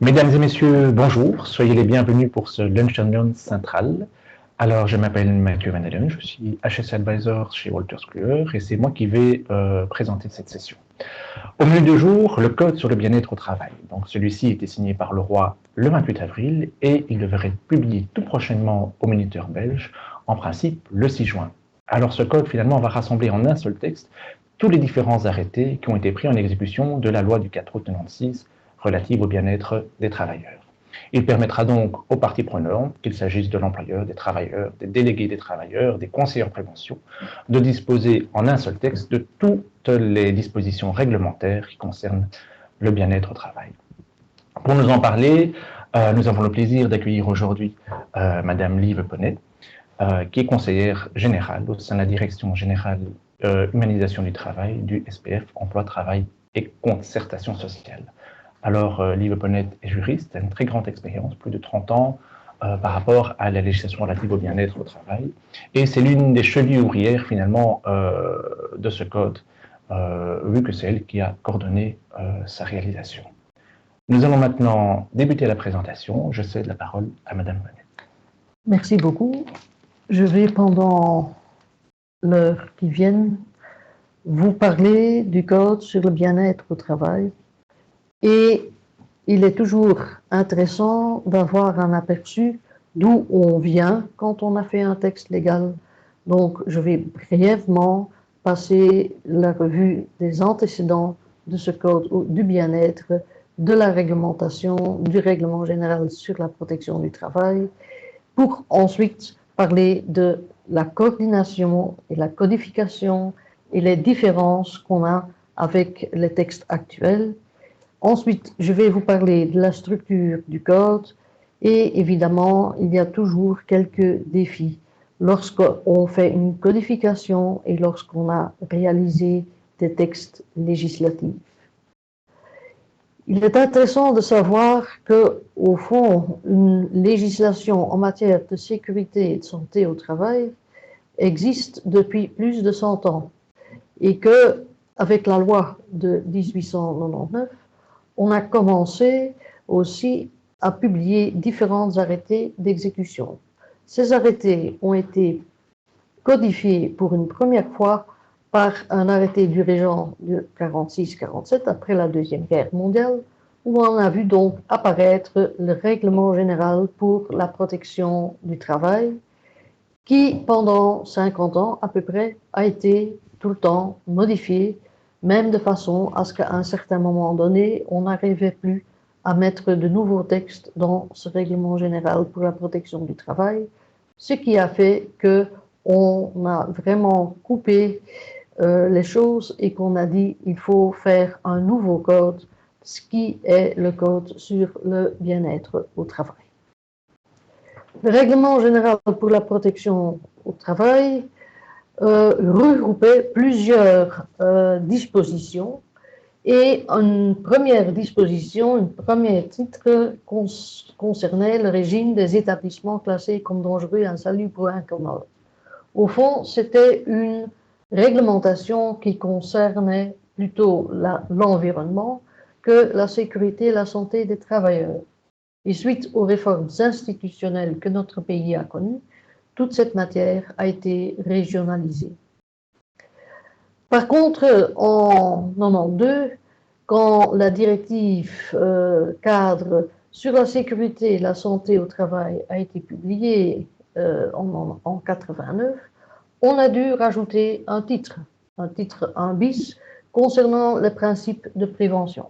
Mesdames et messieurs, bonjour, soyez les bienvenus pour ce Lunch and Learn central. Alors, je m'appelle Mathieu Van Allen, je suis HS Advisor chez Wolters Kluwer et c'est moi qui vais présenter cette session. Au menu du jour, le code sur le bien-être au travail. Donc, celui-ci a été signé par le roi le 28 avril et il devrait être publié tout prochainement au Moniteur belge, en principe le 6 juin. Alors, ce code, finalement, va rassembler en un seul texte tous les différents arrêtés qui ont été pris en exécution de la loi du 4 août 1996 relative au bien-être des travailleurs. Il permettra donc aux parties prenantes, qu'il s'agisse de l'employeur, des travailleurs, des délégués des travailleurs, des conseillers en prévention, de disposer en un seul texte de toutes les dispositions réglementaires qui concernent le bien-être au travail. Pour nous en parler, nous avons le plaisir d'accueillir aujourd'hui Madame Lieve Ponnet, qui est conseillère générale au sein de la Direction générale humanisation du travail du SPF, emploi, travail et concertation sociale. Alors, Lieve Ponnet est juriste, a une très grande expérience, plus de 30 ans, par rapport à la législation relative au bien-être au travail. Et c'est l'une des chevilles ouvrières, finalement, de ce code, vu que c'est elle qui a coordonné sa réalisation. Nous allons maintenant débuter la présentation. Je cède la parole à Madame Ponnet. Merci beaucoup. Je vais, pendant l'heure qui vient, vous parler du code sur le bien-être au travail. Et il est toujours intéressant d'avoir un aperçu d'où on vient quand on a fait un texte légal. Donc, je vais brièvement passer la revue des antécédents de ce code du bien-être, de la réglementation, du règlement général sur la protection du travail, pour ensuite parler de la coordination et la codification et les différences qu'on a avec les textes actuels. Ensuite, je vais vous parler de la structure du code et évidemment, il y a toujours quelques défis lorsqu'on fait une codification et lorsqu'on a réalisé des textes législatifs. Il est intéressant de savoir que, au fond, une législation en matière de sécurité et de santé au travail existe depuis plus de 100 ans et que, avec la loi de 1899, on a commencé aussi à publier différents arrêtés d'exécution. Ces arrêtés ont été codifiés pour une première fois par un arrêté du régent de 46-47 après la Deuxième Guerre mondiale, où on a vu donc apparaître le règlement général pour la protection du travail, qui pendant 50 ans à peu près a été tout le temps modifié, même de façon à ce qu'à un certain moment donné, on n'arrivait plus à mettre de nouveaux textes dans ce règlement général pour la protection du travail, ce qui a fait que on a vraiment coupé les choses et qu'on a dit il faut faire un nouveau code, ce qui est le code sur le bien-être au travail. Le règlement général pour la protection au travail regroupait plusieurs dispositions et une première disposition, un premier titre concernait le régime des établissements classés comme dangereux, insalubres ou incommodes. Au fond, c'était une réglementation qui concernait plutôt l'environnement que la sécurité et la santé des travailleurs. Et suite aux réformes institutionnelles que notre pays a connues, toute cette matière a été régionalisée. Par contre, en 1992, quand la directive cadre sur la sécurité et la santé au travail a été publiée en 1989, on a dû rajouter un titre 1 bis, concernant les principes de prévention.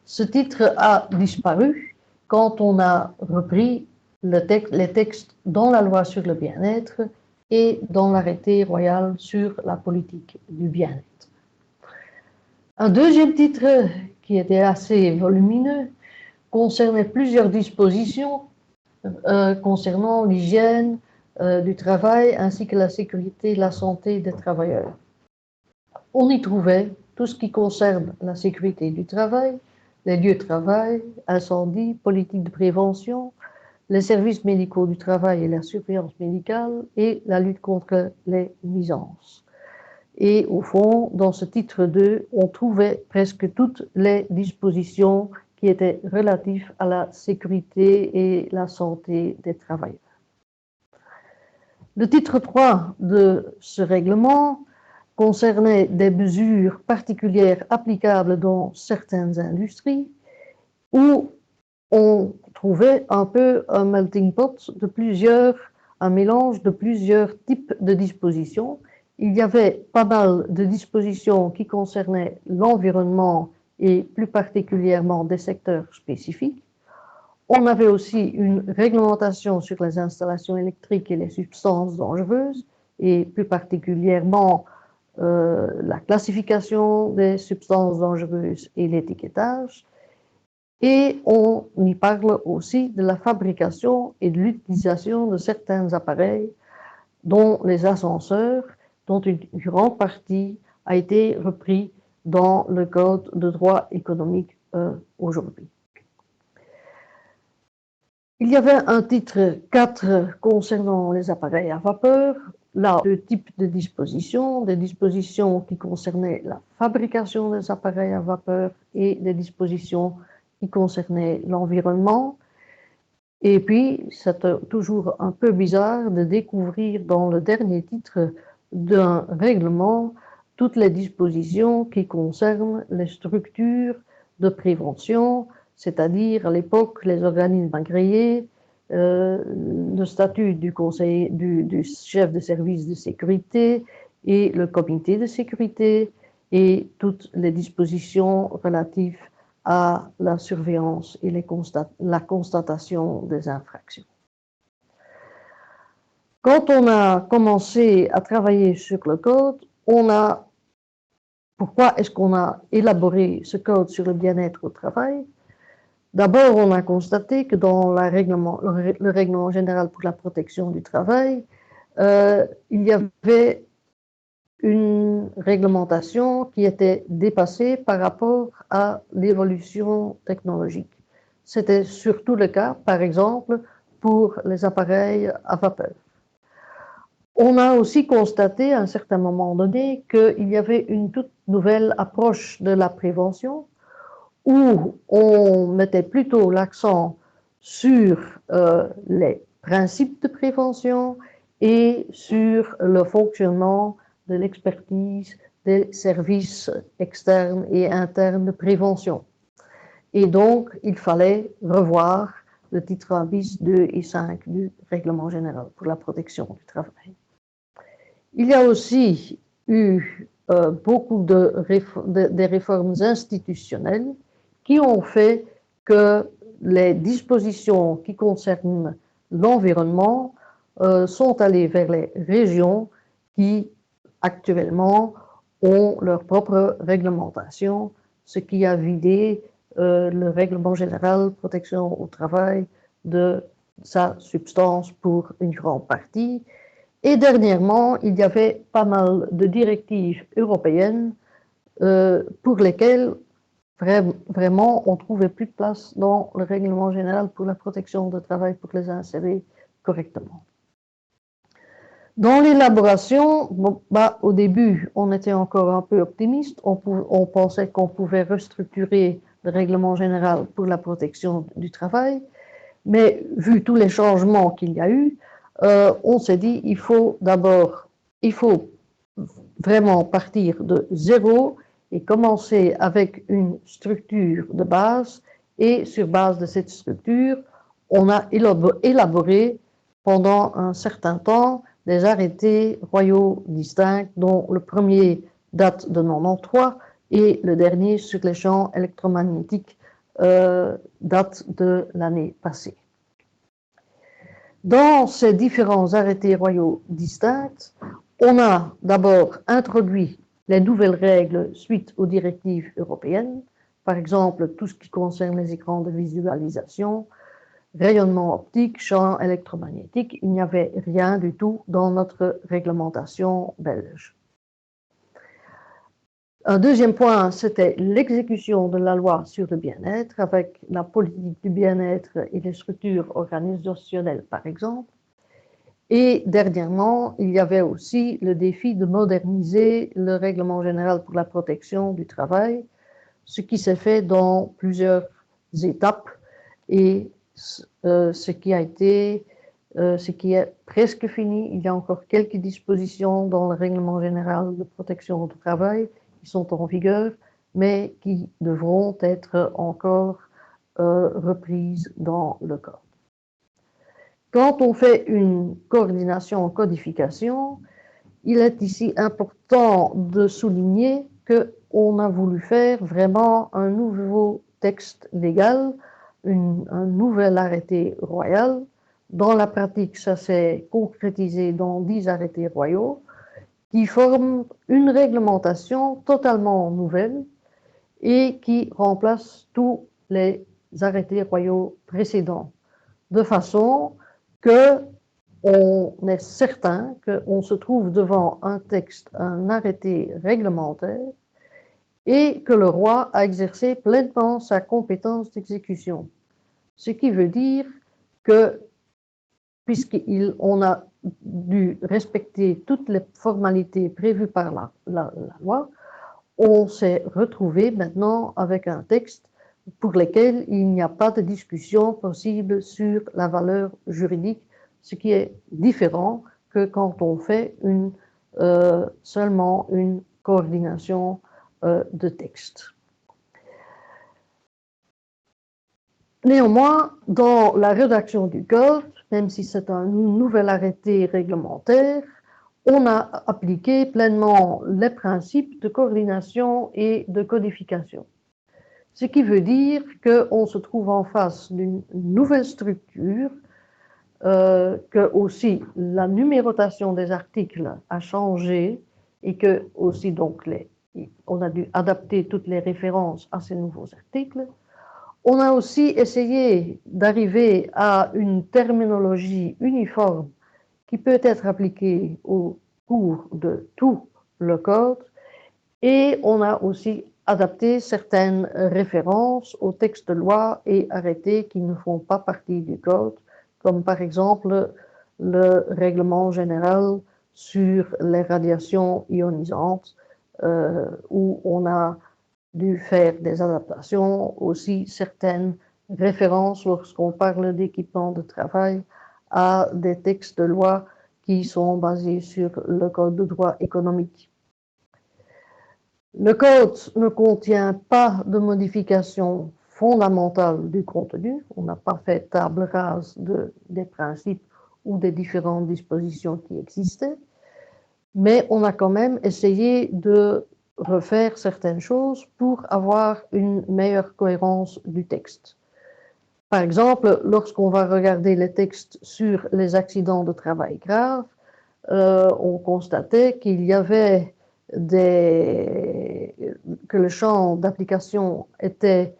Ce titre a disparu quand on a repris les textes dans la loi sur le bien-être et dans l'arrêté royal sur la politique du bien-être. Un deuxième titre, qui était assez volumineux, concernait plusieurs dispositions concernant l'hygiène du travail ainsi que la sécurité et la santé des travailleurs. On y trouvait tout ce qui concerne la sécurité du travail, les lieux de travail, incendie, politique de prévention, les services médicaux du travail et la surveillance médicale et la lutte contre les nuisances. Et au fond, dans ce titre 2, on trouvait presque toutes les dispositions qui était relatif à la sécurité et la santé des travailleurs. Le titre 3 de ce règlement concernait des mesures particulières applicables dans certaines industries où on trouvait un peu un melting pot un mélange de plusieurs types de dispositions. Il y avait pas mal de dispositions qui concernaient l'environnement et plus particulièrement des secteurs spécifiques. On avait aussi une réglementation sur les installations électriques et les substances dangereuses, et plus particulièrement la classification des substances dangereuses et l'étiquetage. Et on y parle aussi de la fabrication et de l'utilisation de certains appareils, dont les ascenseurs, dont une grande partie a été repris dans le Code de droit économique aujourd'hui. Il y avait un titre 4 concernant les appareils à vapeur. Là, deux types de dispositions, des dispositions qui concernaient la fabrication des appareils à vapeur et des dispositions qui concernaient l'environnement. Et puis, c'est toujours un peu bizarre de découvrir dans le dernier titre d'un règlement toutes les dispositions qui concernent les structures de prévention, c'est-à-dire à l'époque les organismes agréés, le statut du chef de service de sécurité et le comité de sécurité et toutes les dispositions relatives à la surveillance et la constatation des infractions. Quand on a commencé à travailler sur le code, pourquoi est-ce qu'on a élaboré ce code sur le bien-être au travail? D'abord, on a constaté que dans le règlement général pour la protection du travail, il y avait une réglementation qui était dépassée par rapport à l'évolution technologique. C'était surtout le cas, par exemple, pour les appareils à vapeur. On a aussi constaté à un certain moment donné qu'il y avait une toute nouvelle approche de la prévention où on mettait plutôt l'accent sur les principes de prévention et sur le fonctionnement de l'expertise des services externes et internes de prévention. Et donc, il fallait revoir le titre 1 bis, 2 et 5 du Règlement général pour la protection du travail. Il y a aussi eu beaucoup des réformes institutionnelles qui ont fait que les dispositions qui concernent l'environnement sont allées vers les régions qui actuellement ont leur propre réglementation, ce qui a vidé le règlement général protection au travail de sa substance pour une grande partie. Et dernièrement, il y avait pas mal de directives européennes pour lesquelles vraiment on ne trouvait plus de place dans le règlement général pour la protection du travail pour les insérer correctement. Dans l'élaboration, au début, on était encore un peu optimiste. On pensait qu'on pouvait restructurer le règlement général pour la protection du travail. Mais vu tous les changements qu'il y a eu, on s'est dit il faut vraiment partir de zéro et commencer avec une structure de base. Et sur base de cette structure, on a élaboré pendant un certain temps des arrêtés royaux distincts, dont le premier date de 1993 et le dernier sur les champs électromagnétiques date de l'année passée. Dans ces différents arrêtés royaux distincts, on a d'abord introduit les nouvelles règles suite aux directives européennes, par exemple tout ce qui concerne les écrans de visualisation, rayonnement optique, champ électromagnétique, il n'y avait rien du tout dans notre réglementation belge. Un deuxième point, c'était l'exécution de la loi sur le bien-être avec la politique du bien-être et les structures organisationnelles, par exemple. Et dernièrement, il y avait aussi le défi de moderniser le règlement général pour la protection du travail, ce qui s'est fait dans plusieurs étapes et ce qui est presque fini. Il y a encore quelques dispositions dans le règlement général de protection du travail qui sont en vigueur, mais qui devront être encore reprises dans le code. Quand on fait une coordination en codification, il est ici important de souligner qu'on a voulu faire vraiment un nouveau texte légal, un nouvel arrêté royal. Dans la pratique, ça s'est concrétisé dans 10 arrêtés royaux qui forment une réglementation totalement nouvelle et qui remplace tous les arrêtés royaux précédents, de façon que on est certain qu'on se trouve devant un texte, un arrêté réglementaire, et que le roi a exercé pleinement sa compétence d'exécution. Ce qui veut dire que, puisqu'on a dû respecter toutes les formalités prévues par la loi, on s'est retrouvé maintenant avec un texte pour lequel il n'y a pas de discussion possible sur la valeur juridique, ce qui est différent que quand on fait seulement une coordination de texte. Néanmoins, dans la rédaction du code, même si c'est un nouvel arrêté réglementaire, on a appliqué pleinement les principes de coordination et de codification. Ce qui veut dire qu'on se trouve en face d'une nouvelle structure, que aussi la numérotation des articles a changé et que aussi donc on a dû adapter toutes les références à ces nouveaux articles. On a aussi essayé d'arriver à une terminologie uniforme qui peut être appliquée au cours de tout le code, et on a aussi adapté certaines références aux textes de loi et arrêtés qui ne font pas partie du code, comme par exemple le règlement général sur les radiations ionisantes, où on a dû faire des adaptations, aussi certaines références lorsqu'on parle d'équipement de travail à des textes de loi qui sont basés sur le code de droit économique. Le code ne contient pas de modification fondamentale du contenu. On n'a pas fait table rase des principes ou des différentes dispositions qui existaient, mais on a quand même essayé de refaire certaines choses pour avoir une meilleure cohérence du texte. Par exemple, lorsqu'on va regarder les textes sur les accidents de travail graves, on constatait qu'il y avait que le champ d'application était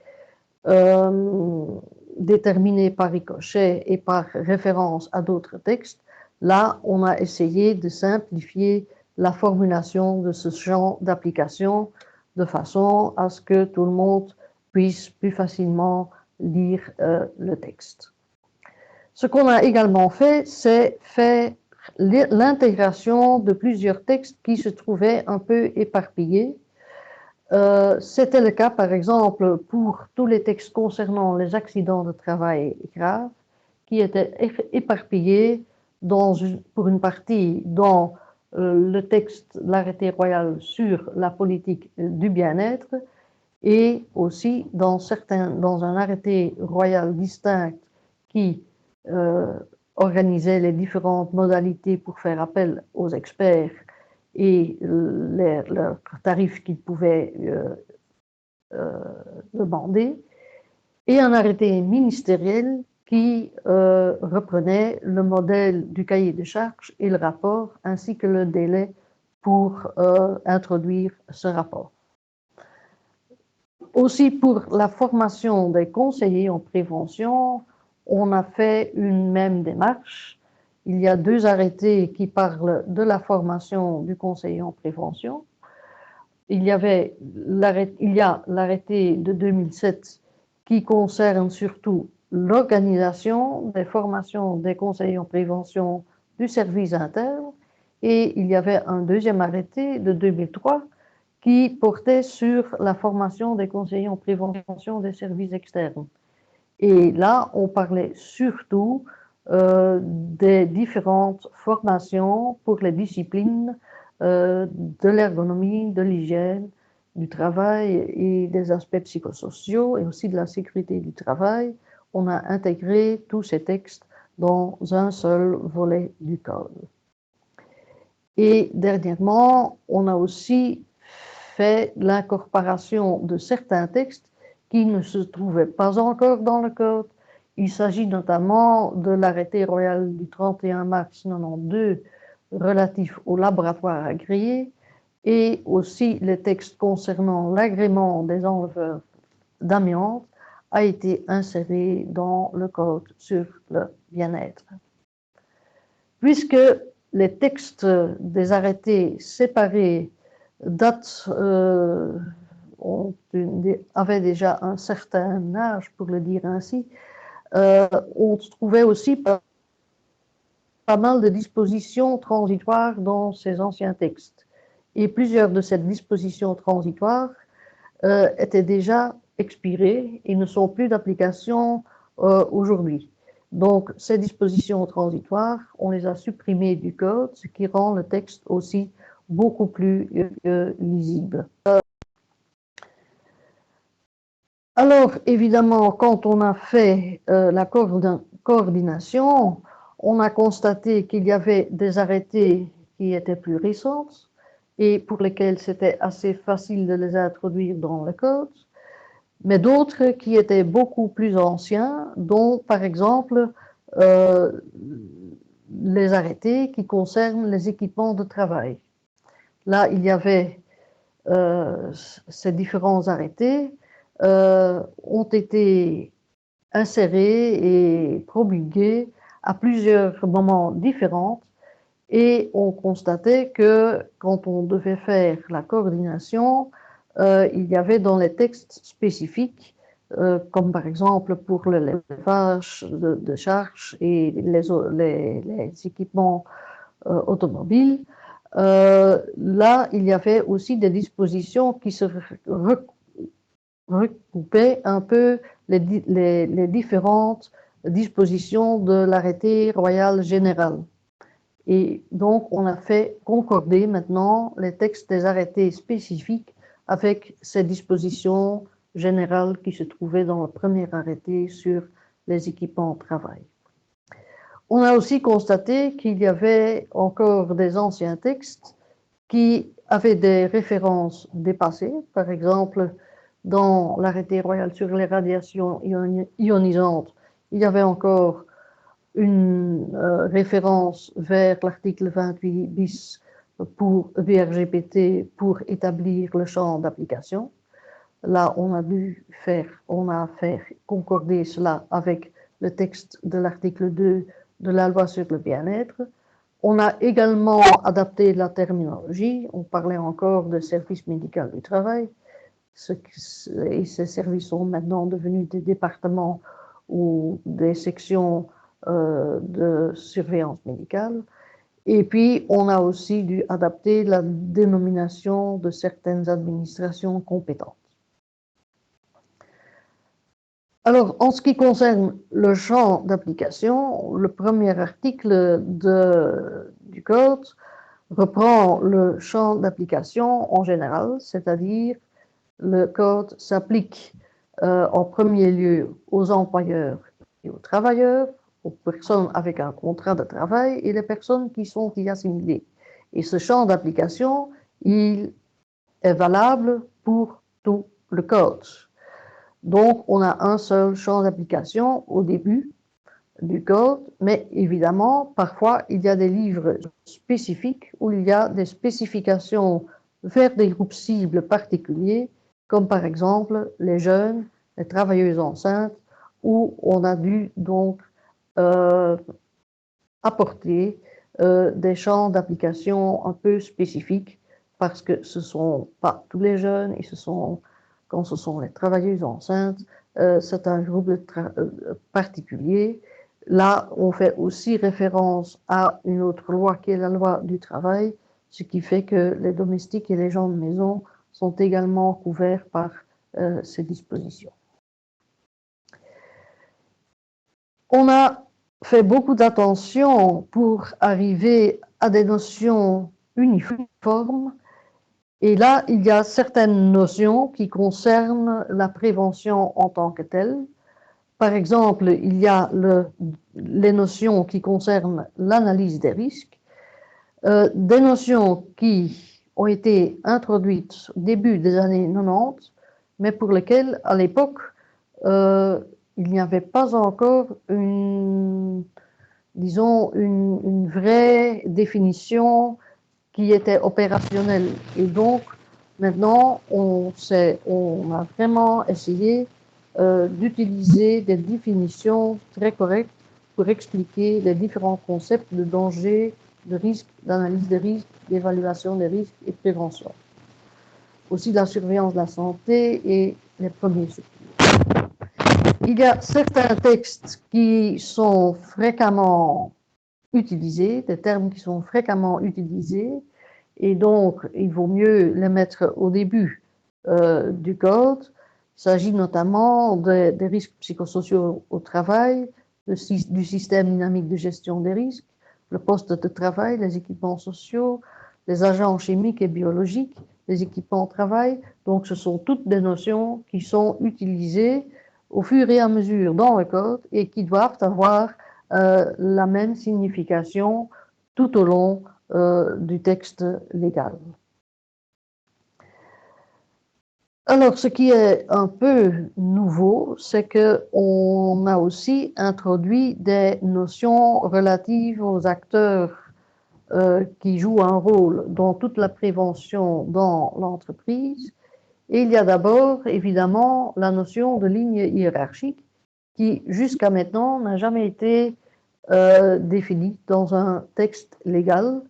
déterminé par ricochet et par référence à d'autres textes. Là, on a essayé de simplifier la formulation de ce champ d'application de façon à ce que tout le monde puisse plus facilement lire le texte. Ce qu'on a également fait, c'est faire l'intégration de plusieurs textes qui se trouvaient un peu éparpillés. C'était le cas, par exemple, pour tous les textes concernant les accidents de travail graves, qui étaient éparpillés pour une partie dans le texte, l'arrêté royal sur la politique du bien-être, et aussi dans un arrêté royal distinct qui organisait les différentes modalités pour faire appel aux experts et leurs tarifs qu'ils pouvaient demander, et un arrêté ministériel qui reprenait le modèle du cahier de charges et le rapport, ainsi que le délai pour introduire ce rapport. Aussi, pour la formation des conseillers en prévention, on a fait une même démarche. Il y a 2 arrêtés qui parlent de la formation du conseiller en prévention. Il y a l'arrêté de 2007 qui concerne surtout l'organisation des formations des conseillers en prévention du service interne, et il y avait un deuxième arrêté de 2003 qui portait sur la formation des conseillers en prévention des services externes. Et là, on parlait surtout des différentes formations pour les disciplines de l'ergonomie, de l'hygiène, du travail et des aspects psychosociaux et aussi de la sécurité du travail. On a intégré tous ces textes dans un seul volet du code. Et dernièrement, on a aussi fait l'incorporation de certains textes qui ne se trouvaient pas encore dans le code. Il s'agit notamment de l'arrêté royal du 31 mars 1992 relatif au laboratoire agréé et aussi les textes concernant l'agrément des enleveurs d'amiante a été inséré dans le code sur le bien-être. Puisque les textes des arrêtés séparés avaient déjà un certain âge, pour le dire ainsi, on trouvait aussi pas mal de dispositions transitoires dans ces anciens textes. Et plusieurs de ces dispositions transitoires étaient déjà expirées et ne sont plus d'application aujourd'hui. Donc, ces dispositions transitoires, on les a supprimées du code, ce qui rend le texte aussi beaucoup plus lisible. Alors, évidemment, quand on a fait la coordination, on a constaté qu'il y avait des arrêtés qui étaient plus récents et pour lesquels c'était assez facile de les introduire dans le code, mais d'autres qui étaient beaucoup plus anciens, dont par exemple les arrêtés qui concernent les équipements de travail. Là, il y avait ces différents arrêtés ont été insérés et promulgués à plusieurs moments différents et on constatait que quand on devait faire la coordination, il y avait dans les textes spécifiques, comme par exemple pour le levage de charges et les équipements automobiles, là, il y avait aussi des dispositions qui se recoupaient un peu les différentes dispositions de l'arrêté royal général. Et donc, on a fait concorder maintenant les textes des arrêtés spécifiques avec ces dispositions générales qui se trouvaient dans le premier arrêté sur les équipements de travail. On a aussi constaté qu'il y avait encore des anciens textes qui avaient des références dépassées. Par exemple, dans l'arrêté royal sur les radiations ionisantes, il y avait encore une référence vers l'article 28 bis pour VRGPT pour établir le champ d'application. Là, on a fait concorder cela avec le texte de l'article 2 de la loi sur le bien-être. On a également adapté la terminologie. On parlait encore de service médical du travail. Et ces services sont maintenant devenus des départements ou des sections de surveillance médicale. Et puis, on a aussi dû adapter la dénomination de certaines administrations compétentes. Alors, en ce qui concerne le champ d'application, le premier article du code reprend le champ d'application en général, c'est-à-dire le code s'applique en premier lieu aux employeurs et aux travailleurs, aux personnes avec un contrat de travail et les personnes qui sont y assimilées. Et ce champ d'application, il est valable pour tout le code. Donc, on a un seul champ d'application au début du code, mais évidemment, parfois, il y a des livres spécifiques où il y a des spécifications vers des groupes cibles particuliers, comme par exemple les jeunes, les travailleuses enceintes, où on a dû donc apporter des champs d'application un peu spécifiques parce que ce ne sont pas tous les jeunes et quand ce sont les travailleuses enceintes, c'est un groupe particulier. Là, on fait aussi référence à une autre loi qui est la loi du travail, ce qui fait que les domestiques et les gens de maison sont également couverts par ces dispositions. On a fait beaucoup d'attention pour arriver à des notions uniformes. Et là, il y a certaines notions qui concernent la prévention en tant que telle. Par exemple, il y a les notions qui concernent l'analyse des risques, des notions qui ont été introduites au début des années 90, mais pour lesquelles, à l'époque, il n'y avait pas encore disons, une vraie définition qui était opérationnelle. Et donc, maintenant, on a vraiment essayé d'utiliser des définitions très correctes pour expliquer les différents concepts de danger, de risque, d'analyse des risques, d'évaluation des risques et de prévention. Aussi de la surveillance de la santé et les premiers secours. Il y a certains textes qui sont fréquemment utilisés, des termes qui sont fréquemment utilisés, et donc il vaut mieux les mettre au début du code. Il s'agit notamment des risques psychosociaux au travail, du système dynamique de gestion des risques, le poste de travail, les équipements sociaux, les agents chimiques et biologiques, les équipements de travail. Donc ce sont toutes des notions qui sont utilisées au fur et à mesure dans le code et qui doivent avoir la même signification tout au long du texte légal. Alors, ce qui est un peu nouveau, c'est qu'on a aussi introduit des notions relatives aux acteurs qui jouent un rôle dans toute la prévention dans l'entreprise. Et il y a d'abord, évidemment, la notion de ligne hiérarchique qui, jusqu'à maintenant, n'a jamais été définie dans un texte légal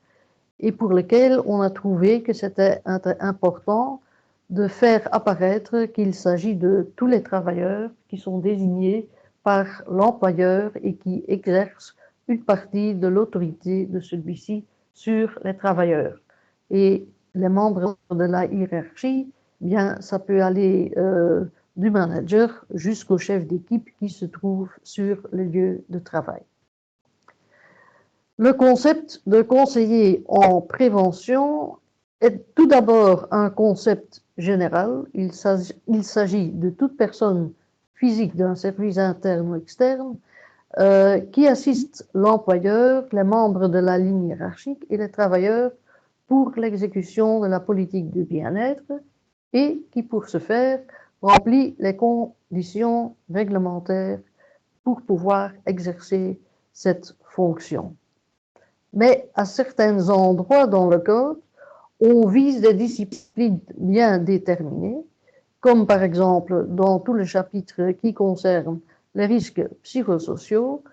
et pour lequel on a trouvé que c'était important de faire apparaître qu'il s'agit de tous les travailleurs qui sont désignés par l'employeur et qui exercent une partie de l'autorité de celui-ci sur les travailleurs. Et les membres de la hiérarchie, bien, ça peut aller du manager jusqu'au chef d'équipe qui se trouve sur le lieu de travail. Le concept de conseiller en prévention est tout d'abord un concept général. Il s'agit de toute personne physique d'un service interne ou externe qui assiste l'employeur, les membres de la ligne hiérarchique et les travailleurs pour l'exécution de la politique du bien-être et qui, pour ce faire, remplit les conditions réglementaires pour pouvoir exercer cette fonction. Mais à certains endroits dans le code, on vise des disciplines bien déterminées, comme par exemple dans tout le chapitre qui concerne les risques psychosociaux.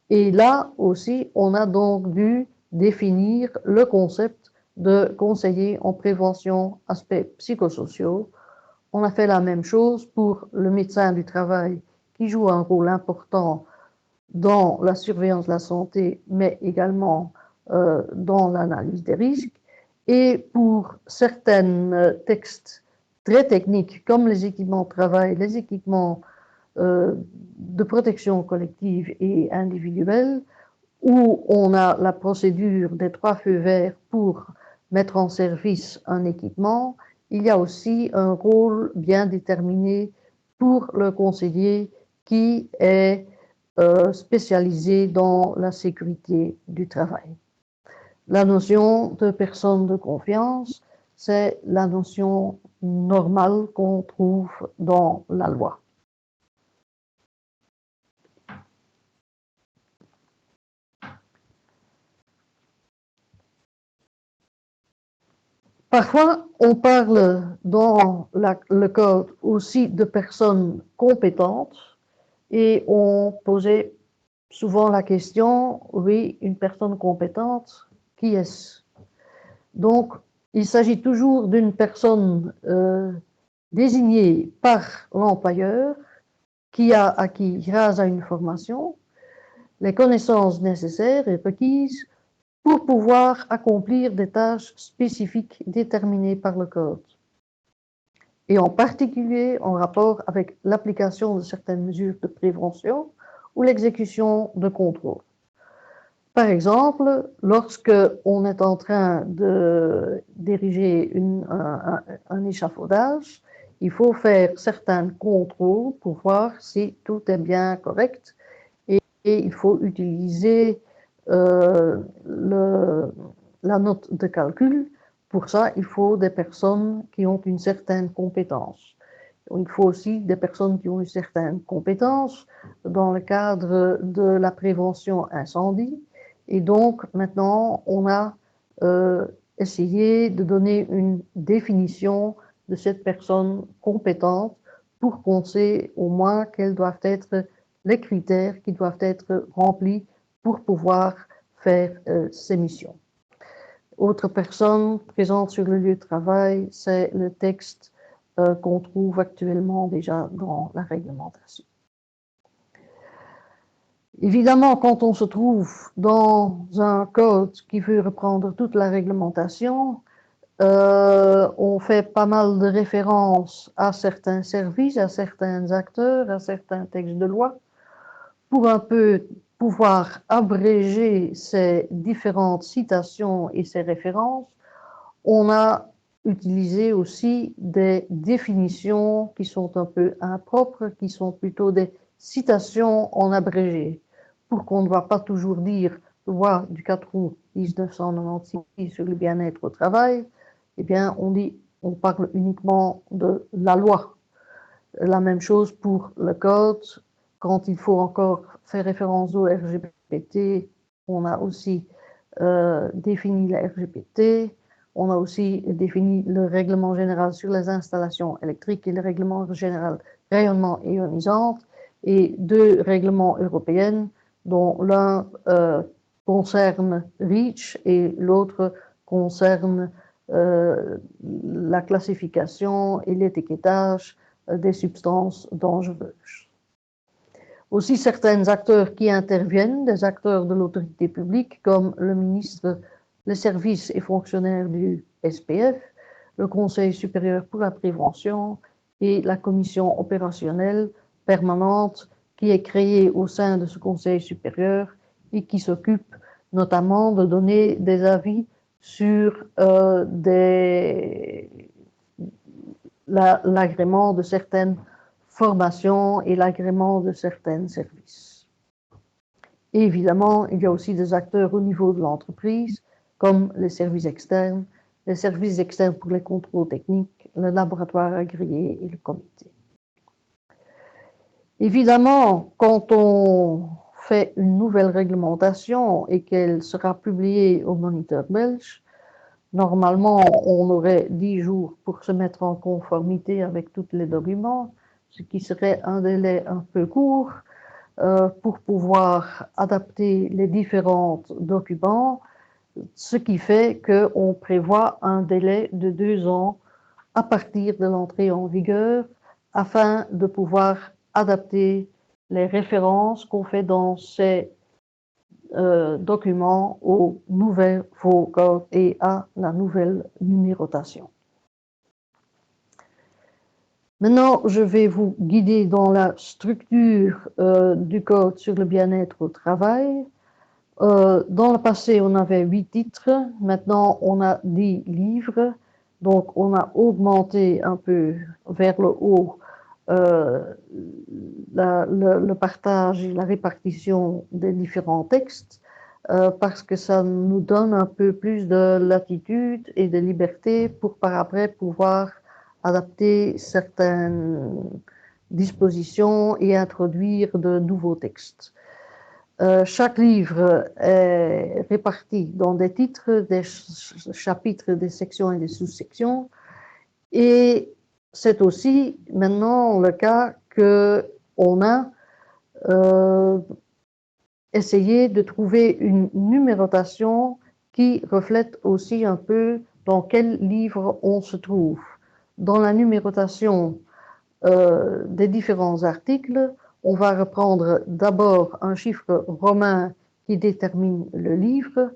Et là aussi, on a donc dû définir le concept de conseiller en prévention aspects psychosociaux. On a fait la même chose pour le médecin du travail qui joue un rôle important dans la surveillance de la santé, mais également dans l'analyse des risques. Et pour certains textes très techniques, comme les équipements de travail, les équipements de protection collective et individuelle, où on a la procédure des 3 feux verts pour mettre en service un équipement, il y a aussi un rôle bien déterminé pour le conseiller qui est spécialisé dans la sécurité du travail. La notion de personne de confiance, c'est la notion normale qu'on trouve dans la loi. Parfois, on parle dans le code aussi de personnes compétentes et on posait souvent la question, oui, une personne compétente, qui est-ce? Donc, il s'agit toujours d'une personne désignée par l'employeur qui a acquis, grâce à une formation, les connaissances nécessaires et requises pour pouvoir accomplir des tâches spécifiques déterminées par le code. Et en particulier en rapport avec l'application de certaines mesures de prévention ou l'exécution de contrôles. Par exemple, lorsque on est en train de diriger un échafaudage, il faut faire certains contrôles pour voir si tout est bien correct et il faut utiliser la note de calcul. Pour ça, il faut des personnes qui ont une certaine compétence. Il faut aussi des personnes qui ont une certaine compétence dans le cadre de la prévention incendie. Et donc, maintenant, on a essayé de donner une définition de cette personne compétente pour qu'on sait au moins quels doivent être les critères qui doivent être remplis pour pouvoir faire ces missions. Autre personne présente sur le lieu de travail, c'est le texte qu'on trouve actuellement déjà dans la réglementation. Évidemment, quand on se trouve dans un code qui veut reprendre toute la réglementation, on fait pas mal de références à certains services, à certains acteurs, à certains textes de loi, pour un peu pouvoir abréger ces différentes citations et ces références. On a utilisé aussi des définitions qui sont un peu impropres, qui sont plutôt des citations en abrégé, pour qu'on ne va pas toujours dire loi du 4 août 1996 sur le bien-être au travail, eh bien on parle uniquement de la loi. La même chose pour le code, quand il faut encore faire référence au RGPD, on a aussi défini la RGPD, on a aussi défini le règlement général sur les installations électriques et le règlement général rayonnement ionisant et deux règlements européens dont l'un concerne REACH et l'autre concerne la classification et l'étiquetage des substances dangereuses. Aussi certains acteurs qui interviennent, des acteurs de l'autorité publique comme le ministre, les services et fonctionnaires du SPF, le Conseil supérieur pour la prévention et la commission opérationnelle permanente qui est créée au sein de ce Conseil supérieur et qui s'occupe notamment de donner des avis sur l'agrément de certaines formations et l'agrément de certains services. Et évidemment, il y a aussi des acteurs au niveau de l'entreprise, comme les services externes pour les contrôles techniques, le laboratoire agréé et le comité. Évidemment, quand on fait une nouvelle réglementation et qu'elle sera publiée au Moniteur belge, normalement, on aurait 10 jours pour se mettre en conformité avec tous les documents, ce qui serait un délai un peu court pour pouvoir adapter les différents documents, ce qui fait qu'on prévoit un délai de 2 ans à partir de l'entrée en vigueur afin de pouvoir adapter les références qu'on fait dans ces documents au nouveau code et à la nouvelle numérotation. Maintenant, je vais vous guider dans la structure du code sur le bien-être au travail. Dans le passé, on avait 8 titres. Maintenant, on a 10 livres. Donc, on a augmenté un peu vers le haut le partage et la répartition des différents textes parce que ça nous donne un peu plus de latitude et de liberté pour par après pouvoir adapter certaines dispositions et introduire de nouveaux textes. Chaque livre est réparti dans des titres, des chapitres, des sections et des sous-sections. Et c'est aussi maintenant le cas qu'on a essayé de trouver une numérotation qui reflète aussi un peu dans quel livre on se trouve. Dans la numérotation des différents articles, on va reprendre d'abord un chiffre romain qui détermine le livre,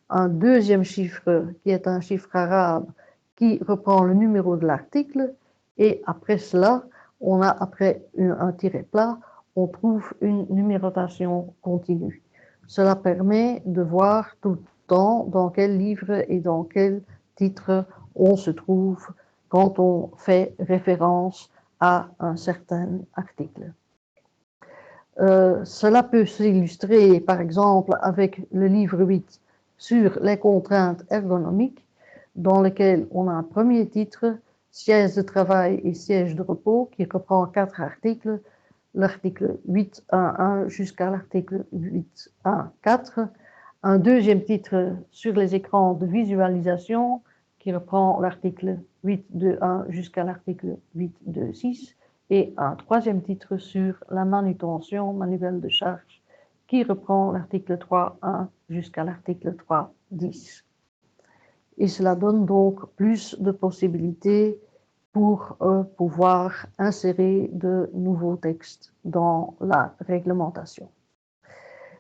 un deuxième chiffre qui est un chiffre arabe qui reprend le numéro de l'article, et après cela, on a après un tiret plat, on trouve une numérotation continue. Cela permet de voir tout le temps dans quel livre et dans quel titre on se trouve quand on fait référence à un certain article. Cela peut s'illustrer, par exemple, avec le livre 8 sur les contraintes ergonomiques, dans lequel on a un premier titre, siège de travail et siège de repos, qui reprend 4 articles, l'article 8.1.1 jusqu'à l'article 8.1.4. Un deuxième titre sur les écrans de visualisation, qui reprend l'article 8.2.1 jusqu'à l'article 8.2.6. Et un troisième titre sur la manutention manuelle de charge, qui reprend l'article 3.1 jusqu'à l'article 3.10. Et cela donne donc plus de possibilités pour pouvoir insérer de nouveaux textes dans la réglementation.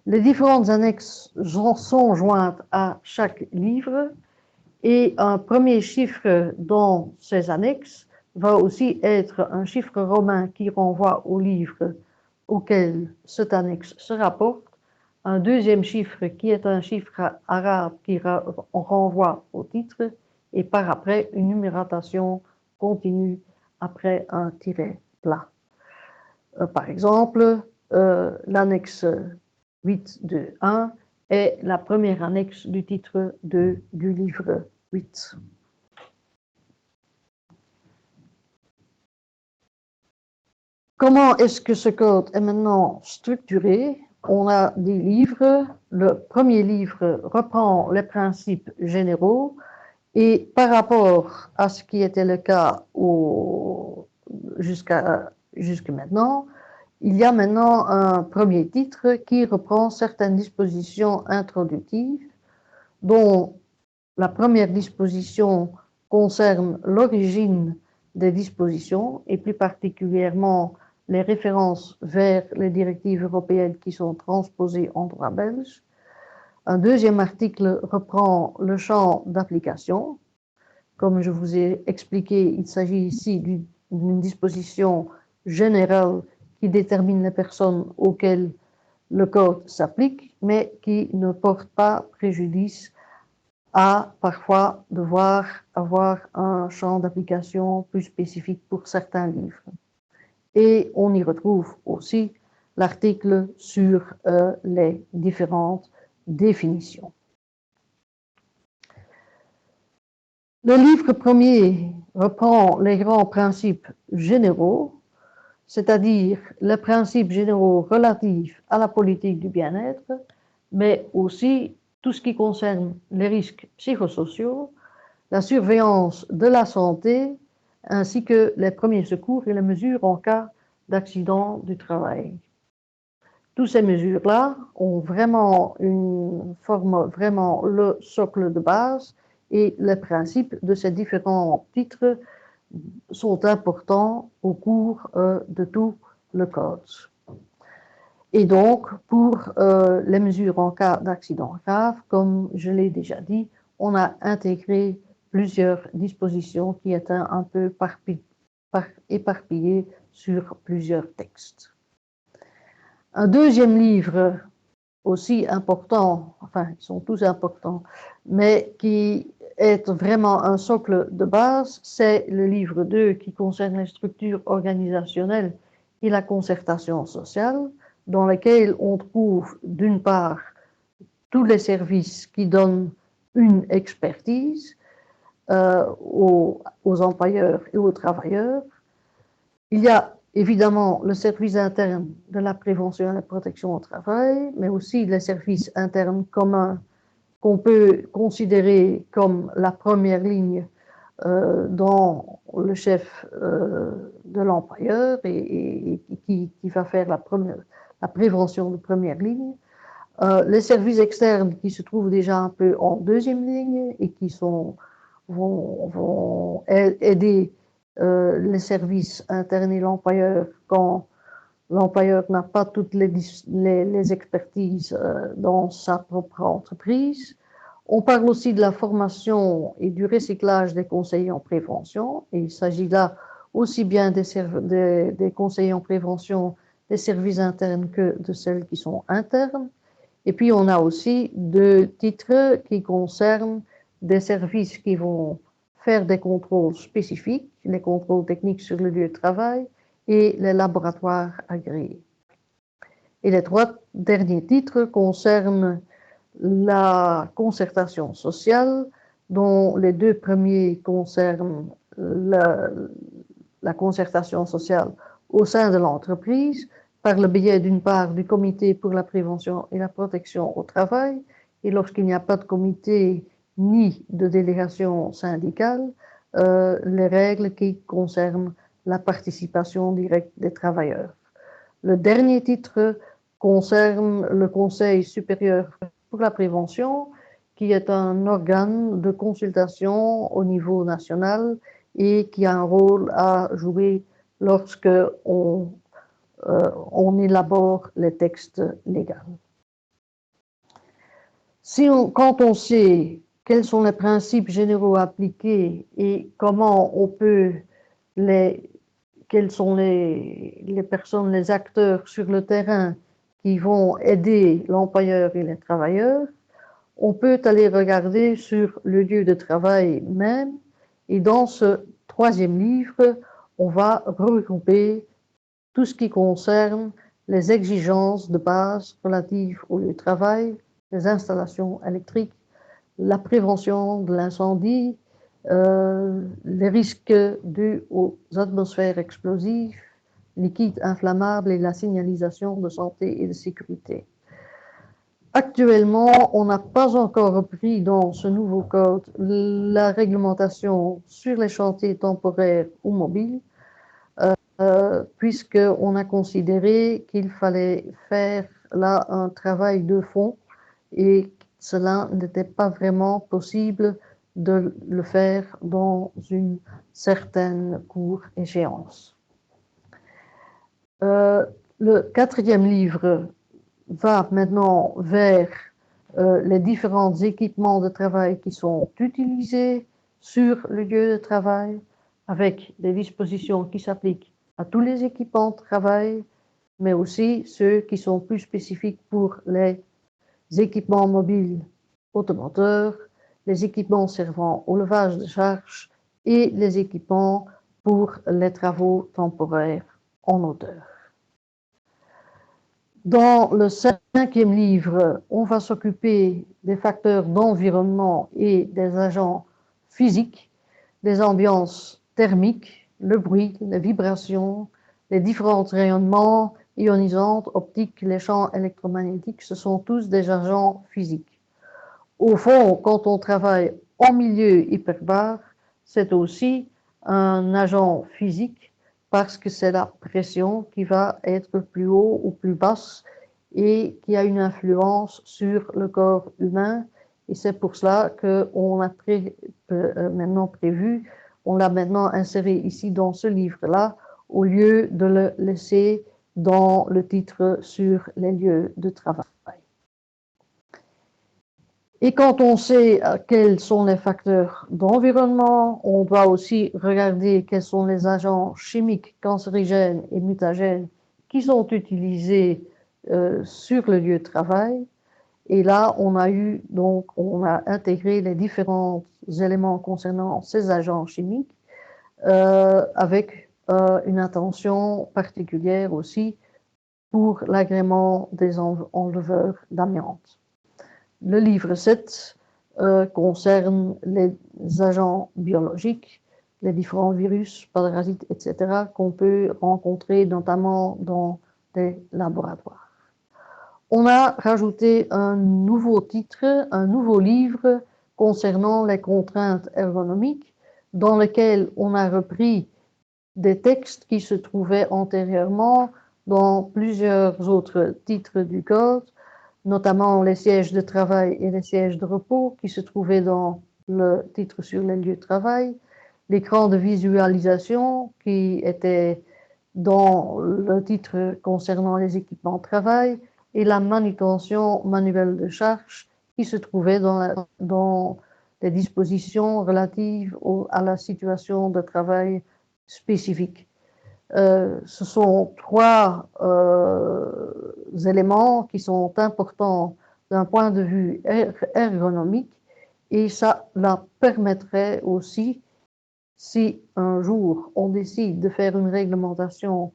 Les différentes annexes sont jointes à chaque livre et un premier chiffre dans ces annexes va aussi être un chiffre romain qui renvoie au livre auquel cette annexe se rapporte, un deuxième chiffre qui est un chiffre arabe qui renvoie au titre, et par après une numérotation continue après un tiret plat. Par exemple, l'annexe 8.2.1 est la première annexe du titre 2 du livre 8. Comment est-ce que ce code est maintenant structuré? On a des livres. Le premier livre reprend les principes généraux et par rapport à ce qui était le cas jusque maintenant, il y a maintenant un premier titre qui reprend certaines dispositions introductives, dont la première disposition concerne l'origine des dispositions et plus particulièrement les références vers les directives européennes qui sont transposées en droit belge. Un deuxième article reprend le champ d'application. Comme je vous ai expliqué, il s'agit ici d'une disposition générale qui détermine les personnes auxquelles le code s'applique, mais qui ne porte pas préjudice à parfois devoir avoir un champ d'application plus spécifique pour certains livres. Et on y retrouve aussi l'article sur les différentes définitions. Le livre premier reprend les grands principes généraux, c'est-à-dire les principes généraux relatifs à la politique du bien-être, mais aussi tout ce qui concerne les risques psychosociaux, la surveillance de la santé, ainsi que les premiers secours et les mesures en cas d'accident du travail. Toutes ces mesures-là ont vraiment forment vraiment le socle de base et les principes de ces différents titres sont importants au cours de tout le code. Et donc, pour les mesures en cas d'accident grave, comme je l'ai déjà dit, on a intégré plusieurs dispositions qui étaient un peu éparpillées sur plusieurs textes. Un deuxième livre aussi important, enfin, ils sont tous importants, mais qui est vraiment un socle de base, c'est le livre 2 qui concerne les structures organisationnelles et la concertation sociale, dans lequel on trouve d'une part tous les services qui donnent une expertise aux employeurs et aux travailleurs. Il y a évidemment le service interne de la prévention et la protection au travail, mais aussi les services internes communs qu'on peut considérer comme la première ligne dans le chef de l'employeur et qui va faire la prévention de première ligne. Les services externes qui se trouvent déjà un peu en deuxième ligne et qui vont aider les services internes et l'employeur quand l'employeur n'a pas toutes les expertises dans sa propre entreprise. On parle aussi de la formation et du recyclage des conseillers en prévention. Et il s'agit là aussi bien des conseillers en prévention, des services internes que de celles qui sont internes. Et puis, on a aussi deux titres qui concernent des services qui vont faire des contrôles spécifiques, les contrôles techniques sur le lieu de travail et les laboratoires agréés. Et les trois derniers titres concernent la concertation sociale, dont les deux premiers concernent la concertation sociale au sein de l'entreprise, par le biais d'une part du comité pour la prévention et la protection au travail, et lorsqu'il n'y a pas de comité ni de délégation syndicale, les règles qui concernent la participation directe des travailleurs. Le dernier titre concerne le Conseil supérieur pour la prévention, qui est un organe de consultation au niveau national et qui a un rôle à jouer lorsque on élabore les textes légaux. Quand on sait quels sont les principes généraux appliqués et comment on peut quelles sont les personnes, les acteurs sur le terrain qui vont aider l'employeur et les travailleurs, on peut aller regarder sur le lieu de travail même. Et dans ce troisième livre, on va regrouper tout ce qui concerne les exigences de base relatives au lieu de travail, les installations électriques, la prévention de l'incendie, les risques dus aux atmosphères explosives, liquides inflammables et la signalisation de santé et de sécurité. Actuellement, on n'a pas encore repris dans ce nouveau code la réglementation sur les chantiers temporaires ou mobiles, puisqu'on a considéré qu'il fallait faire là un travail de fond et cela n'était pas vraiment possible de le faire dans une certaine courte échéance. Le quatrième livre va maintenant vers les différents équipements de travail qui sont utilisés sur le lieu de travail, avec des dispositions qui s'appliquent à tous les équipements de travail, mais aussi ceux qui sont plus spécifiques pour les équipements mobiles automoteurs, les équipements servant au levage de charges et les équipements pour les travaux temporaires en hauteur. Dans le cinquième livre, on va s'occuper des facteurs d'environnement et des agents physiques, des ambiances thermiques, le bruit, les vibrations, les différents rayonnements ionisants, optiques, les champs électromagnétiques, ce sont tous des agents physiques. Au fond, quand on travaille en milieu hyperbare, c'est aussi un agent physique parce que c'est la pression qui va être plus haut ou plus basse et qui a une influence sur le corps humain. Et c'est pour cela qu'on a maintenant prévu, on l'a maintenant inséré ici dans ce livre-là, au lieu de le laisser dans le titre sur les lieux de travail. Et quand on sait quels sont les facteurs d'environnement, on doit aussi regarder quels sont les agents chimiques, cancérigènes et mutagènes qui sont utilisés sur le lieu de travail. Et là, on a intégré les différents éléments concernant ces agents chimiques avec une attention particulière aussi pour l'agrément des enleveurs d'amiante. Le livre 7 concerne les agents biologiques, les différents virus, parasites, etc., qu'on peut rencontrer notamment dans des laboratoires. On a rajouté un nouveau titre, un nouveau livre concernant les contraintes ergonomiques, dans lequel on a repris des textes qui se trouvaient antérieurement dans plusieurs autres titres du Code, notamment les sièges de travail et les sièges de repos qui se trouvaient dans le titre sur les lieux de travail, l'écran de visualisation qui était dans le titre concernant les équipements de travail et la manutention manuelle de charge qui se trouvait dans les dispositions relatives à la situation de travail spécifique. Ce sont trois éléments qui sont importants d'un point de vue ergonomique et ça la permettrait aussi, si un jour on décide de faire une réglementation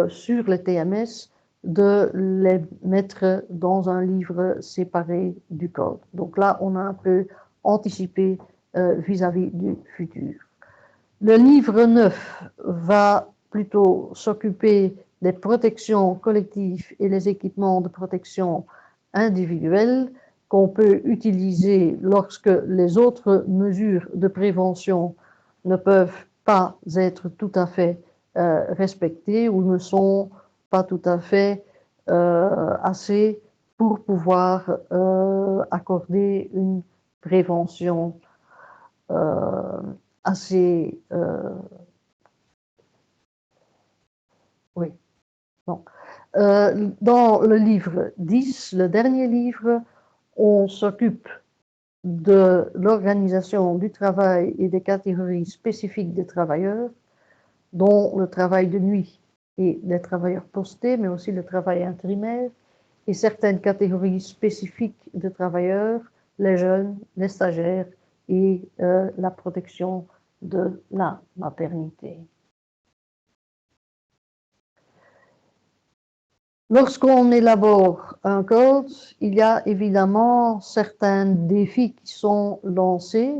sur les TMS, de les mettre dans un livre séparé du code. Donc là, on a un peu anticipé vis-à-vis du futur. Le livre 9 va plutôt s'occuper des protections collectives et les équipements de protection individuelle qu'on peut utiliser lorsque les autres mesures de prévention ne peuvent pas être tout à fait respectées ou ne sont pas tout à fait assez pour pouvoir accorder une prévention assez... oui, non. Dans le livre 10, le dernier livre, on s'occupe de l'organisation du travail et des catégories spécifiques des travailleurs, dont le travail de nuit et les travailleurs postés, mais aussi le travail intérimaire, et certaines catégories spécifiques de travailleurs, les jeunes, les stagiaires et la protection de la maternité. Lorsqu'on élabore un code, il y a évidemment certains défis qui sont lancés.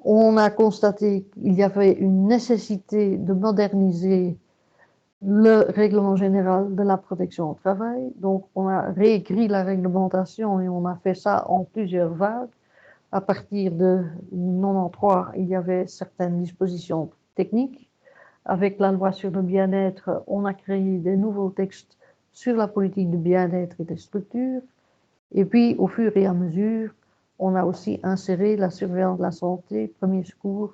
On a constaté qu'il y avait une nécessité de moderniser le règlement général de la protection au travail. Donc, on a réécrit la réglementation et on a fait ça en plusieurs vagues. À partir de 1993, il y avait certaines dispositions techniques. Avec la loi sur le bien-être, on a créé des nouveaux textes sur la politique de bien-être et des structures. Et puis, au fur et à mesure, on a aussi inséré la surveillance de la santé, premiers secours,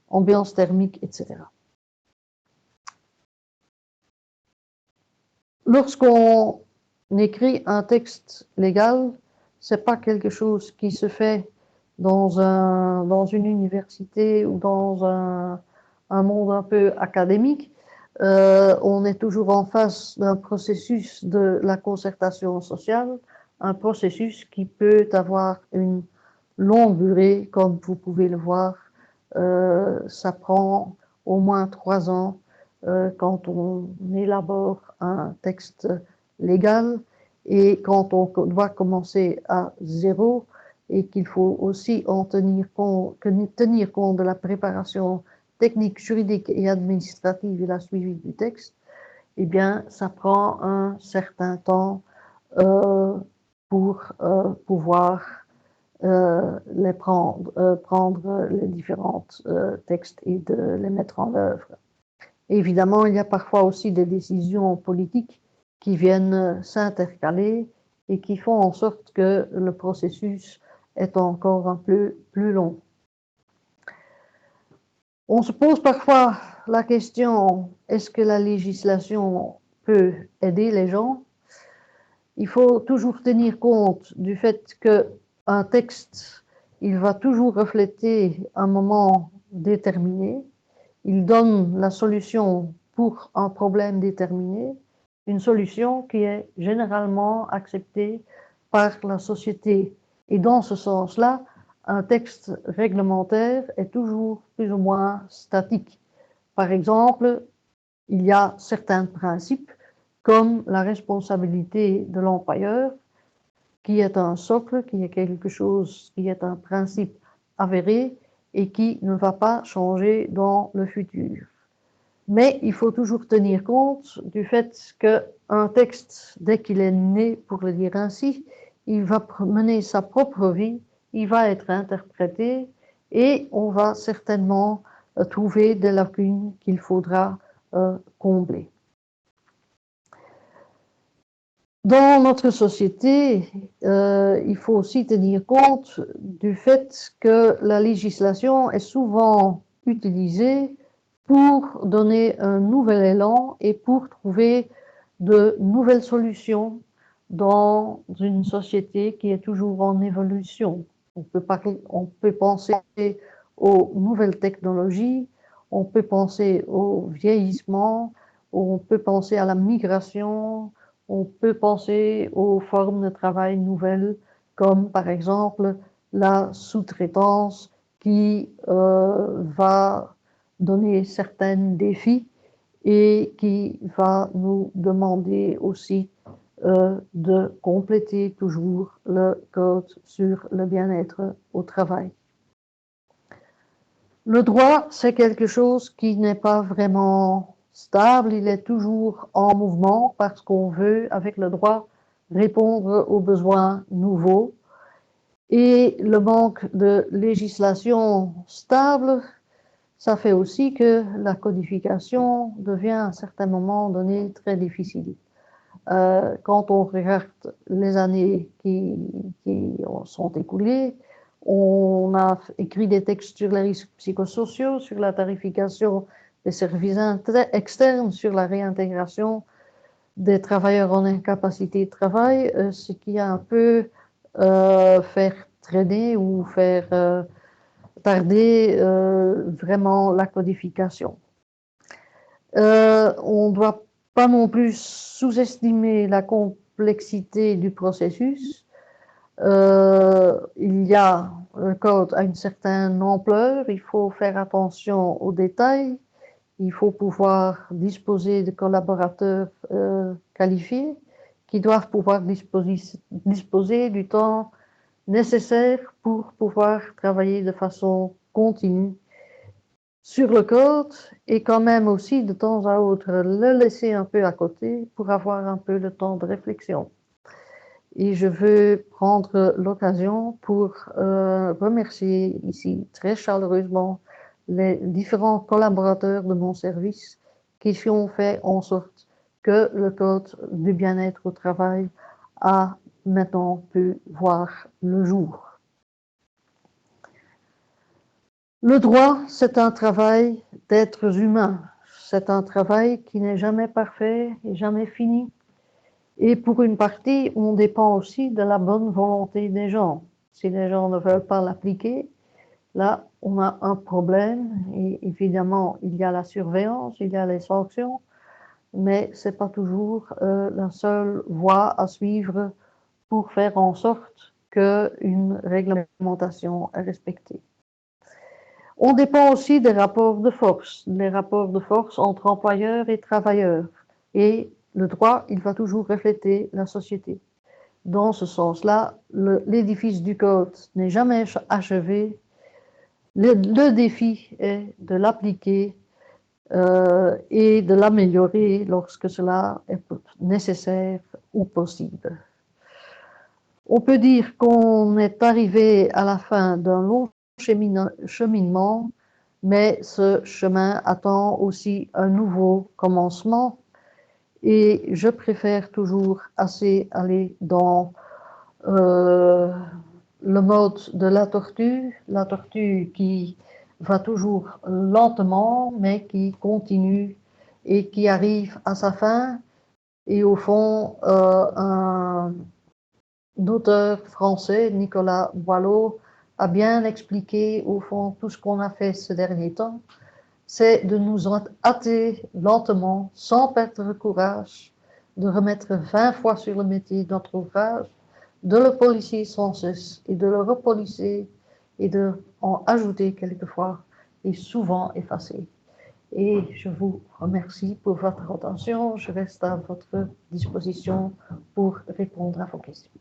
ambiance thermique, etc. Lorsqu'on écrit un texte légal, c'est pas quelque chose qui se fait dans une université ou dans un monde un peu académique. On est toujours en face d'un processus de la concertation sociale, un processus qui peut avoir une longue durée, comme vous pouvez le voir. Ça prend au moins 3 ans quand on élabore un texte légal et quand on doit commencer à zéro et qu'il faut aussi en tenir compte de la préparation technique, juridique et administrative et la suivi du texte, eh bien, ça prend un certain temps pour pouvoir prendre les différents textes et de les mettre en œuvre. Évidemment, il y a parfois aussi des décisions politiques qui viennent s'intercaler et qui font en sorte que le processus est encore un peu plus long. On se pose parfois la question, est-ce que la législation peut aider les gens? Il faut toujours tenir compte du fait qu'un texte, il va toujours refléter un moment déterminé. Il donne la solution pour un problème déterminé, une solution qui est généralement acceptée par la société. Et dans ce sens-là, un texte réglementaire est toujours plus ou moins statique. Par exemple, il y a certains principes comme la responsabilité de l'employeur, qui est un socle, qui est quelque chose, qui est un principe avéré et qui ne va pas changer dans le futur. Mais il faut toujours tenir compte du fait qu'un texte, dès qu'il est né, pour le dire ainsi, il va mener sa propre vie, il va être interprété et on va certainement trouver des lacunes qu'il faudra combler. Dans notre société, il faut aussi tenir compte du fait que la législation est souvent utilisée pour donner un nouvel élan et pour trouver de nouvelles solutions dans une société qui est toujours en évolution. On peut penser aux nouvelles technologies, on peut penser au vieillissement, on peut penser à la migration, on peut penser aux formes de travail nouvelles, comme par exemple la sous-traitance qui va donner certains défis et qui va nous demander aussi de compléter toujours le code sur le bien-être au travail. Le droit, c'est quelque chose qui n'est pas vraiment stable, il est toujours en mouvement parce qu'on veut, avec le droit, répondre aux besoins nouveaux. Et le manque de législation stable, ça fait aussi que la codification devient à un certain moment donné très difficile. Quand on regarde les années qui sont écoulées, on a écrit des textes sur les risques psychosociaux, sur la tarification des services externes, sur la réintégration des travailleurs en incapacité de travail, ce qui a un peu fait traîner ou faire tarder vraiment la codification. On ne doit pas non plus sous-estimer la complexité du processus. Le code a une certaine ampleur, il faut faire attention aux détails, il faut pouvoir disposer de collaborateurs qualifiés qui doivent pouvoir disposer du temps nécessaire pour pouvoir travailler de façon continue sur le code et quand même aussi de temps à autre le laisser un peu à côté pour avoir un peu le temps de réflexion. Et je veux prendre l'occasion pour remercier ici très chaleureusement les différents collaborateurs de mon service qui ont fait en sorte que le code du bien-être au travail a maintenant pu voir le jour. Le droit, c'est un travail d'êtres humains. C'est un travail qui n'est jamais parfait et jamais fini. Et pour une partie, on dépend aussi de la bonne volonté des gens. Si les gens ne veulent pas l'appliquer, là, on a un problème. Et évidemment, il y a la surveillance, il y a les sanctions, mais ce n'est pas toujours la seule voie à suivre pour faire en sorte qu'une réglementation est respectée. On dépend aussi des rapports de force, les rapports de force entre employeurs et travailleurs. Et le droit, il va toujours refléter la société. Dans ce sens-là, l'édifice du code n'est jamais achevé. Le défi est de l'appliquer et de l'améliorer lorsque cela est nécessaire ou possible. On peut dire qu'on est arrivé à la fin d'un long cheminement, mais ce chemin attend aussi un nouveau commencement et je préfère toujours assez aller dans le mode de la tortue qui va toujours lentement, mais qui continue et qui arrive à sa fin. Et au fond, un auteur français, Nicolas Boileau, a bien expliqué au fond tout ce qu'on a fait ce dernier temps, c'est de nous hâter lentement, sans perdre courage, de remettre 20 fois sur le métier notre ouvrage, de le policer sans cesse et de le repolicer et de en ajouter quelquefois et souvent effacer. Et je vous remercie pour votre attention. Je reste à votre disposition pour répondre à vos questions.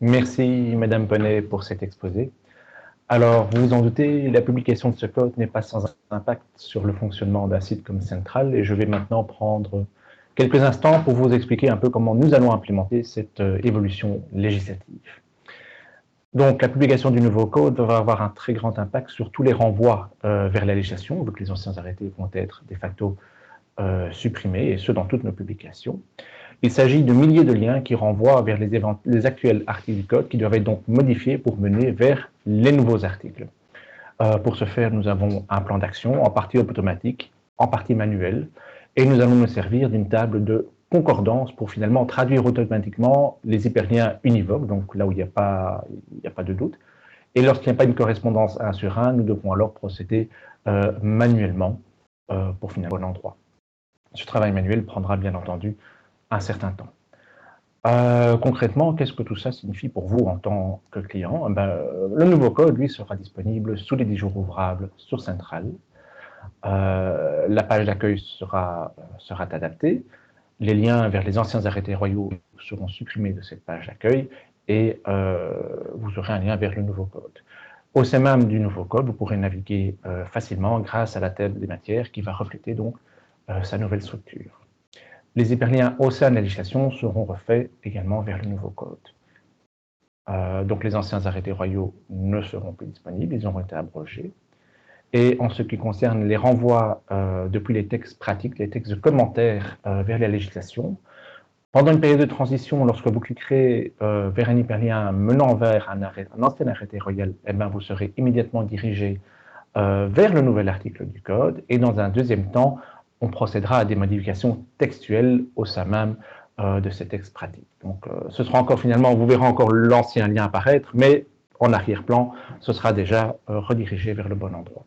Merci, Madame Poney, pour cet exposé. Alors, vous vous en doutez, la publication de ce code n'est pas sans impact sur le fonctionnement d'un site comme Central, et je vais maintenant prendre quelques instants pour vous expliquer un peu comment nous allons implémenter cette évolution législative. Donc, la publication du nouveau code va avoir un très grand impact sur tous les renvois vers la législation, vu que les anciens arrêtés vont être de facto supprimés, et ce dans toutes nos publications. Il s'agit de milliers de liens qui renvoient vers les actuels articles du code qui doivent être donc modifiés pour mener vers les nouveaux articles. Pour ce faire, nous avons un plan d'action, en partie automatique, en partie manuel, et nous allons nous servir d'une table de concordance pour finalement traduire automatiquement les hyperliens univoques, donc là où il n'y a pas de doute, Et lorsqu'il n'y a pas une correspondance 1 sur 1, nous devons alors procéder manuellement pour finir au bon endroit. Ce travail manuel prendra bien entendu un certain temps. Concrètement, qu'est-ce que tout ça signifie pour vous en tant que client? Le nouveau code, lui, sera disponible sous les 10 jours ouvrables sur Central. La page d'accueil sera adaptée. Les liens vers les anciens arrêtés royaux seront supprimés de cette page d'accueil et vous aurez un lien vers le nouveau code. Au sein même du nouveau code, vous pourrez naviguer facilement grâce à la table des matières qui va refléter donc sa nouvelle structure. Les hyperliens au sein de la législation seront refaits également vers le nouveau code. Donc les anciens arrêtés royaux ne seront plus disponibles, ils auront été abrogés. Et en ce qui concerne les renvois depuis les textes pratiques, les textes de commentaires vers la législation, pendant une période de transition, lorsque vous cliquerez vers un hyperlien menant vers un ancien arrêté royal, eh bien, vous serez immédiatement dirigé vers le nouvel article du code. Et dans un deuxième temps, on procédera à des modifications textuelles au sein même de ces textes pratiques. Donc, ce sera encore finalement, vous verrez encore l'ancien lien apparaître, mais en arrière-plan, ce sera déjà redirigé vers le bon endroit.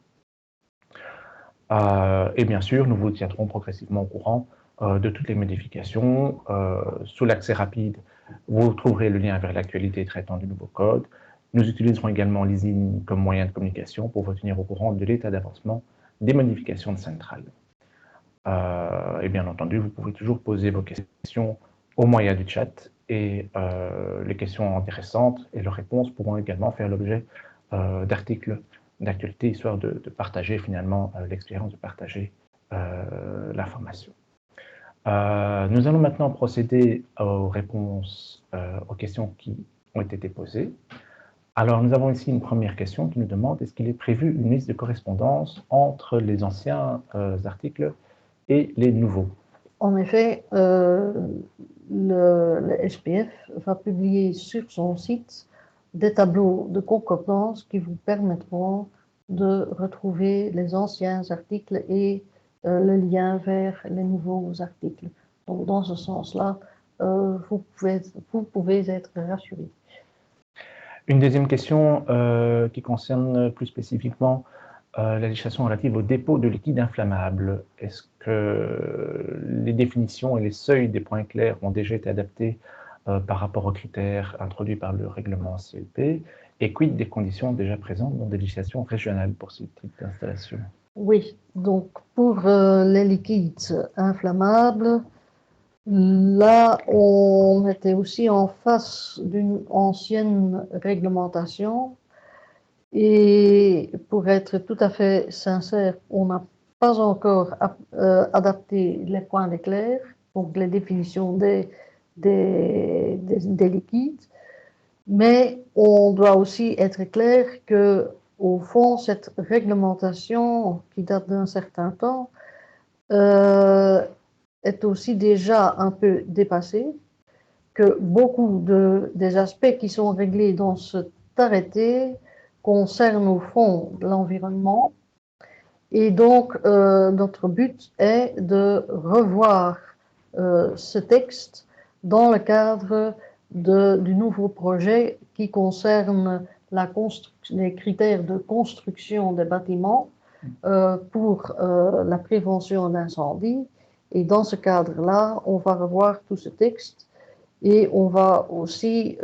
Et bien sûr, nous vous tiendrons progressivement au courant de toutes les modifications. Sous l'accès rapide, vous trouverez le lien vers l'actualité traitant du nouveau code. Nous utiliserons également l'ISIN comme moyen de communication pour vous tenir au courant de l'état d'avancement des modifications de Central. Et bien entendu, vous pouvez toujours poser vos questions au moyen du chat et les questions intéressantes et leurs réponses pourront également faire l'objet d'articles d'actualité, histoire de partager finalement l'expérience, de partager l'information. Nous allons maintenant procéder aux réponses aux questions qui ont été posées. Alors, nous avons ici une première question qui nous demande: est-ce qu'il est prévu une liste de correspondance entre les anciens articles et les nouveaux? En effet, le SPF va publier sur son site des tableaux de concordance qui vous permettront de retrouver les anciens articles et le lien vers les nouveaux articles. Donc, dans ce sens-là, vous pouvez être rassuré. Une deuxième question qui concerne plus spécifiquement la législation relative au dépôt de liquide inflammable. Est-ce que les définitions et les seuils des points clairs ont déjà été adaptés par rapport aux critères introduits par le règlement CLP? Et quid des conditions déjà présentes dans des législations régionales pour ce type d'installation? Oui, donc pour les liquides inflammables, là, on était aussi en face d'une ancienne réglementation. Et pour être tout à fait sincère, on n'a pas encore adapté les points d'éclair, donc les définitions des liquides, mais on doit aussi être clair que, au fond, cette réglementation qui date d'un certain temps est aussi déjà un peu dépassée, que beaucoup des aspects qui sont réglés dans cet arrêté concernent au fond l'environnement. Et donc, notre but est de revoir ce texte dans le cadre du nouveau projet qui concerne les critères de construction des bâtiments pour la prévention d'incendie. Et dans ce cadre-là, on va revoir tout ce texte et on va aussi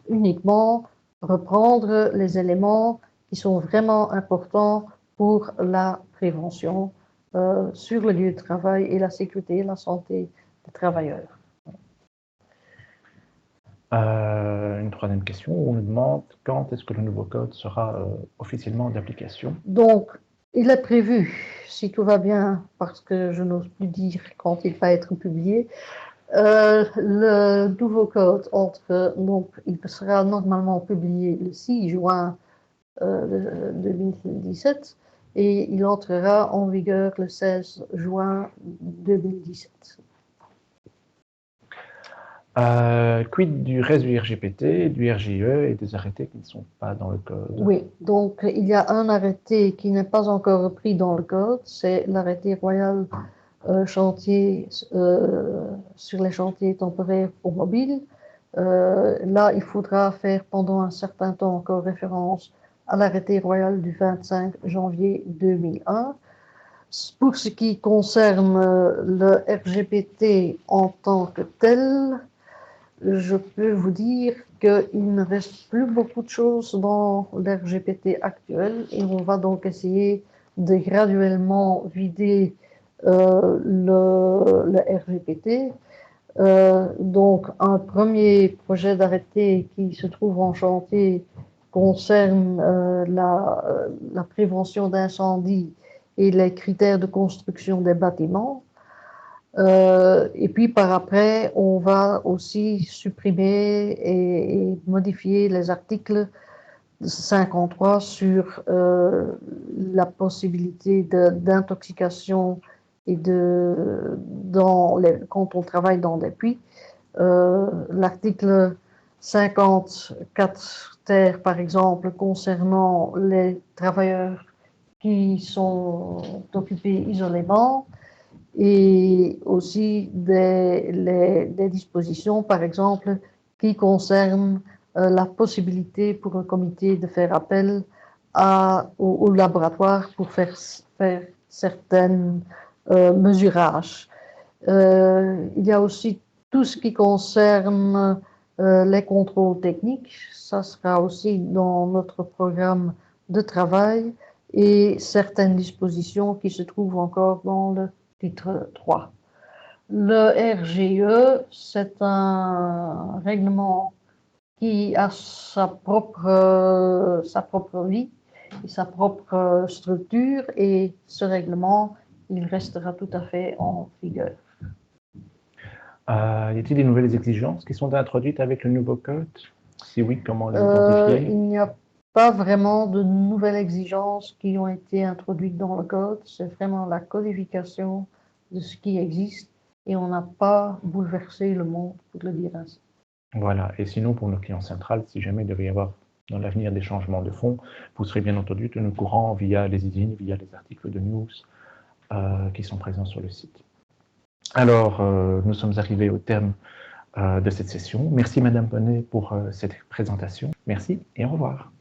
uniquement reprendre les éléments qui sont vraiment importants pour la prévention sur le lieu de travail et la sécurité et la santé des travailleurs. Une troisième question, on nous demande quand est-ce que le nouveau code sera officiellement d'application? Donc, il est prévu, si tout va bien, parce que je n'ose plus dire quand il va être publié, le nouveau code donc, il sera normalement publié le 6 juin 2017 et il entrera en vigueur le 16 juin 2017. Quid du reste du RGPT, du RGE et des arrêtés qui ne sont pas dans le code? Oui, donc il y a un arrêté qui n'est pas encore repris dans le code, c'est l'arrêté royal chantier sur les chantiers temporaires automobiles Là, il faudra faire pendant un certain temps encore référence à l'arrêté royal du 25 janvier 2001. Pour ce qui concerne le RGPT en tant que tel, je peux vous dire qu'il ne reste plus beaucoup de choses dans l'RGPT actuel et on va donc essayer de graduellement vider le RGPT. Donc, un premier projet d'arrêté qui se trouve en chantier concerne la prévention d'incendie et les critères de construction des bâtiments. Et puis par après, on va aussi supprimer et modifier les articles 53 sur la possibilité d'intoxication et quand on travaille dans des puits. L'article 54 ter, par exemple, concernant les travailleurs qui sont occupés isolément, et aussi des dispositions, par exemple, qui concernent la possibilité pour un comité de faire appel au laboratoire pour faire certains mesurages. Il y a aussi tout ce qui concerne les contrôles techniques. Ça sera aussi dans notre programme de travail et certaines dispositions qui se trouvent encore dans le titre 3. Le RGE, c'est un règlement qui a sa propre vie et sa propre structure, et ce règlement, il restera tout à fait en vigueur. Y a-t-il des nouvelles exigences qui sont introduites avec le nouveau code? Si oui, comment les identifier? Il n'y a pas vraiment de nouvelles exigences qui ont été introduites dans le code, c'est vraiment la codification de ce qui existe et on n'a pas bouleversé le monde, pour le dire ainsi. Voilà, et sinon pour nos clients centrales, si jamais il devait y avoir dans l'avenir des changements de fond, vous serez bien entendu tenus au courant via les usines, via les articles de news qui sont présents sur le site. Alors, nous sommes arrivés au terme de cette session. Merci Madame Bonnet pour cette présentation. Merci et au revoir.